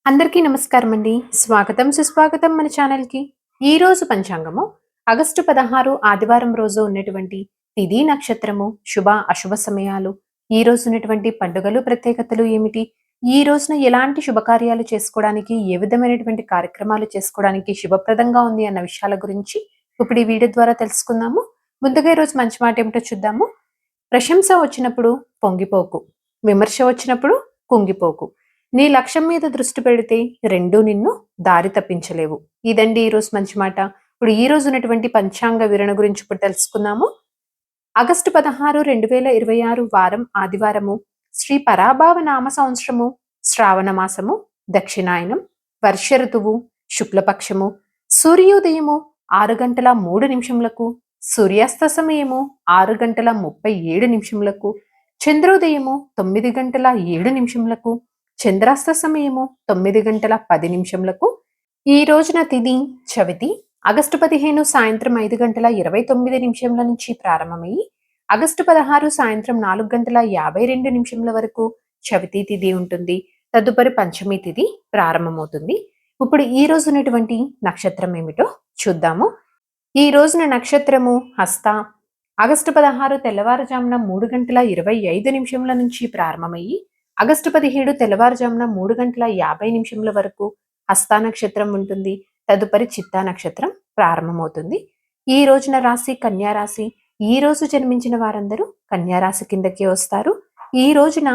అందరికీ నమస్కారం అండి. స్వాగతం సుస్వాగతం మన ఛానల్‌కి. ఈ రోజు పంచాంగము ఆగస్టు 16 ఆదివారం రోజు ఉన్నటువంటి తిథి, నక్షత్రము, శుభ, అశుభ సమయాలు, ఈ రోజు ఉన్నటువంటి పండుగలు, ప్రత్యేకతలు ఏమిటి? ఈ రోజున ఎలాంటి శుభకార్యాలు చేసుకోవడానికి, ఏ విధమైనటువంటి కార్యక్రమాలు చేసుకోవడానికి శుభప్రదంగా ఉంది అన్న విషయాల గురించి ఇప్పుడు ఈ వీడియో ద్వారా తెలుసుకుందాము. ముందుగా ఈరోజు మంచి మాట ఏమిటో చూద్దాము. ప్రశంస వచ్చినప్పుడు పొంగిపోకు, విమర్శ వచ్చినప్పుడు కుంగిపోకు. నీ లక్ష్యం మీద దృష్టి పెడితే రెండూ నిన్ను దారి తప్పించలేవు. ఇదండి ఈరోజు మంచి మాట. ఇప్పుడు ఈ రోజు ఉన్నటువంటి పంచాంగ వివరణ గురించి ఇప్పుడు తెలుసుకుందాము. ఆగస్టు 16, 2026 వారం ఆదివారము, శ్రీ పరాభావ నామ సంవత్సరము, శ్రావణ మాసము, దక్షిణాయనం, వర్ష ఋతువు, శుక్లపక్షము, సూర్యోదయము 6 గంటల 3 నిమిషములకు, సూర్యాస్త సమయము 6 గంటల 37 నిమిషములకు, చంద్రోదయము 9 గంటల 7 నిమిషములకు, చంద్రాస్త సమయము 9 గంటల 10 నిమిషములకు. ఈ రోజున తిథి చవితి ఆగస్టు 15 సాయంత్రం 5 గంటల 29 నిమిషముల నుంచి ప్రారంభమయ్యి ఆగస్టు 16 సాయంత్రం 4 గంటల 52 నిమిషముల వరకు చవితి తిథి ఉంటుంది. తదుపరి పంచమి తిథి ప్రారంభమవుతుంది. ఇప్పుడు ఈ రోజు ఉన్నటువంటి నక్షత్రం ఏమిటో చూద్దాము. ఈ రోజున నక్షత్రము హస్త. ఆగస్టు 16 తెల్లవారుజామున 3 గంటల 25 నిమిషముల నుంచి ప్రారంభమయ్యి ఆగస్టు 17 తెల్లవారుజామున 3 గంటల 50 నిమిషముల వరకు హస్త నక్షత్రం ఉంటుంది. తదుపరి చిత్తా నక్షత్రం ప్రారంభమవుతుంది. ఈ రోజున రాశి కన్యా రాశి. ఈ రోజు జన్మించిన వారందరూ కన్యా రాశి కిందకి వస్తారు. ఈ రోజున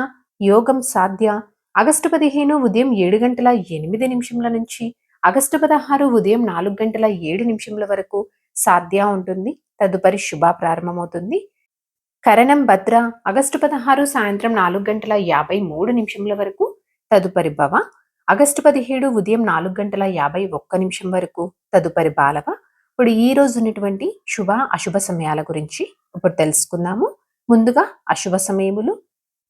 యోగం సాధ్య. ఆగస్టు 15 ఉదయం 7 గంటల 8 నిమిషముల నుంచి ఆగస్టు 16 ఉదయం 4 గంటల 7 నిమిషముల వరకు సాధ్య ఉంటుంది. తదుపరి శుభ ప్రారంభమవుతుంది. కరణం భద్ర. ఆగస్టు 16 సాయంత్రం 4 గంటల 53 నిమిషముల వరకు. తదుపరి భవ. ఆగస్టు 17 ఉదయం 4 గంటల 51 నిమిషం వరకు. తదుపరి బాలవ. ఇప్పుడు ఈ రోజు ఉన్నటువంటి శుభ అశుభ సమయాల గురించి ఇప్పుడు తెలుసుకుందాము. ముందుగా అశుభ సమయములు.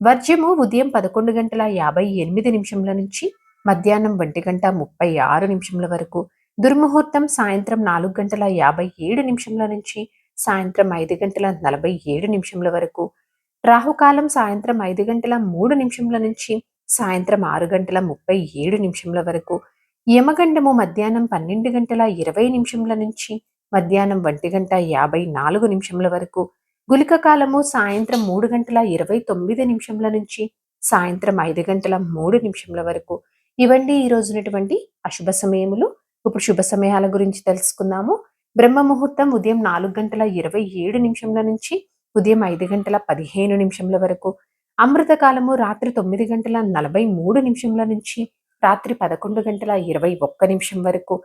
వర్జ్యము ఉదయం 11 గంటల 58 నిమిషముల నుంచి మధ్యాహ్నం 1 గంట 36 నిమిషముల వరకు. దుర్ముహూర్తం సాయంత్రం 4 గంటల 57 నిమిషముల నుంచి సాయంత్రం 5 గంటల 47 నిమిషముల వరకు. రాహుకాలం సాయంత్రం 5 గంటల 3 నిమిషముల నుంచి సాయంత్రం 6 గంటల 37 నిమిషముల వరకు. యమగండము మధ్యాహ్నం 12 గంటల 20 నిమిషముల నుంచి మధ్యాహ్నం 1 గంట 54 నిమిషముల వరకు. గులిక కాలము సాయంత్రం 3 గంటల 29 నిమిషముల నుంచి సాయంత్రం 5 గంటల 3 నిమిషముల వరకు. ఇవన్నీ ఈ రోజు ఉన్నటువంటి అశుభ సమయములు. ఇప్పుడు శుభ సమయాల గురించి తెలుసుకుందాము. బ్రహ్మ ముహూర్తం ఉదయం 4 గంటల 27 నిమిషముల నుంచి ఉదయం 5 గంటల 15 నిమిషముల వరకు. అమృతకాలము రాత్రి 9 గంటల 43 నిమిషముల నుంచి రాత్రి 11 గంటల 21 నిమిషం వరకు.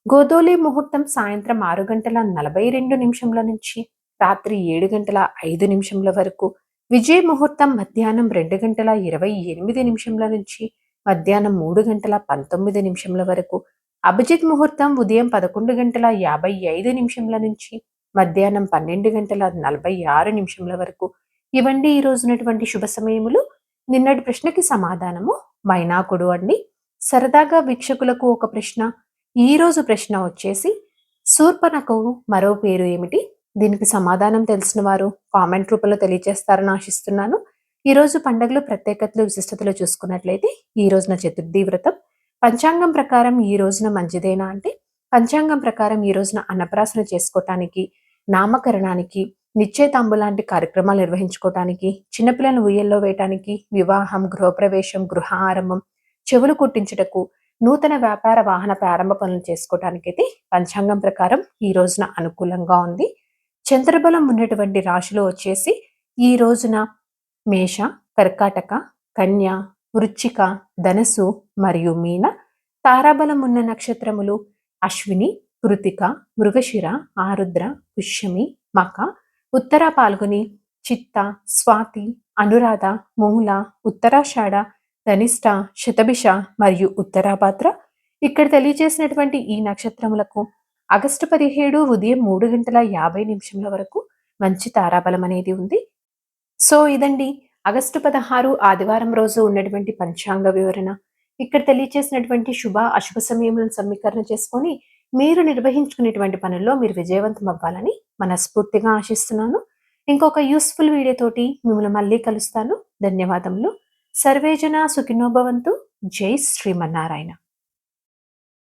గోధూలి ముహూర్తం సాయంత్రం 6 గంటల 42 నిమిషముల నుంచి రాత్రి 7 గంటల 5 నిమిషముల వరకు. విజయ ముహూర్తం మధ్యాహ్నం 2 గంటల 28 నిమిషముల నుంచి మధ్యాహ్నం 3 గంటల 19 నిమిషముల వరకు. అభిజిత్ ముహూర్తం ఉదయం 11 గంటల 55 నిమిషముల నుంచి మధ్యాహ్నం 12 గంటల 46 నిమిషముల వరకు. ఇవన్నీ ఈ రోజు ఉన్నటువంటి శుభ సమయములు. నిన్నటి ప్రశ్నకి సమాధానము మైనాకుడు అండి. సరదాగా వీక్షకులకు ఒక ప్రశ్న. ఈ రోజు ప్రశ్న వచ్చేసి శూర్పణఖకు మరో పేరు ఏమిటి? దీనికి సమాధానం తెలిసిన వారు కామెంట్ రూపంలో తెలియజేస్తారని ఆశిస్తున్నాను. ఈ రోజు పండుగలు, ప్రత్యేకతలు, విశిష్టతలు చూసుకున్నట్లయితే ఈ రోజున చతుర్థి వ్రతం. పంచాంగం ప్రకారం ఈ రోజున మంచిదేనా అంటే పంచాంగం ప్రకారం ఈ రోజున అన్నప్రాసన చేసుకోవటానికి, నామకరణానికి, నిశ్చయితాంబు లాంటి కార్యక్రమాలు నిర్వహించుకోవటానికి, చిన్నపిల్లలను ఉయ్యల్లో వేయటానికి, వివాహం, గృహప్రవేశం, గృహ ఆరంభం, చెవులు కుట్టించుటకు, నూతన వ్యాపార వాహన ప్రారంభ పనులు చేసుకోవటానికైతే పంచాంగం ప్రకారం ఈ రోజున అనుకూలంగా ఉంది. చంద్రబలం ఉన్నటువంటి రాశులు వచ్చేసి ఈ రోజున మేష, కర్కాటక, కన్య, వృశ్చిక, ధనస్సు మరియు మీన. తారాబలం ఉన్న నక్షత్రములు అశ్విని, కృతిక, మృగశిర, ఆరుద్ర, పుష్యమి, మక, ఉత్తర పాల్గొని, చిత్త, స్వాతి, అనురాధ, మూల, ఉత్తరాషాఢ, ధనిష్ట, శతభిష మరియు ఉత్తరాభాద్ర. ఇక్కడ తెలియజేసినటువంటి ఈ నక్షత్రములకు ఆగస్టు 17 ఉదయం 3 గంటల 50 నిమిషముల వరకు మంచి తారాబలం అనేది ఉంది. సో ఇదండి ఆగస్టు 16 ఆదివారం రోజు ఉన్నటువంటి పంచాంగ వివరణ. ఇక్కడ తెలియచేసినటువంటి శుభ అశుభ సమయములను సమీకరణ చేసుకొని మీరు నిర్వహించుకునేటువంటి పనుల్లో మీరు విజయవంతం అవ్వాలని మనస్ఫూర్తిగా ఆశిస్తున్నాను. ఇంకొక యూస్ఫుల్ వీడియో తోటి మిమ్మల్ని మళ్ళీ కలుస్తాను. ధన్యవాదములు. సర్వేజన సుఖినో భవంతు. జై శ్రీమన్నారాయణ.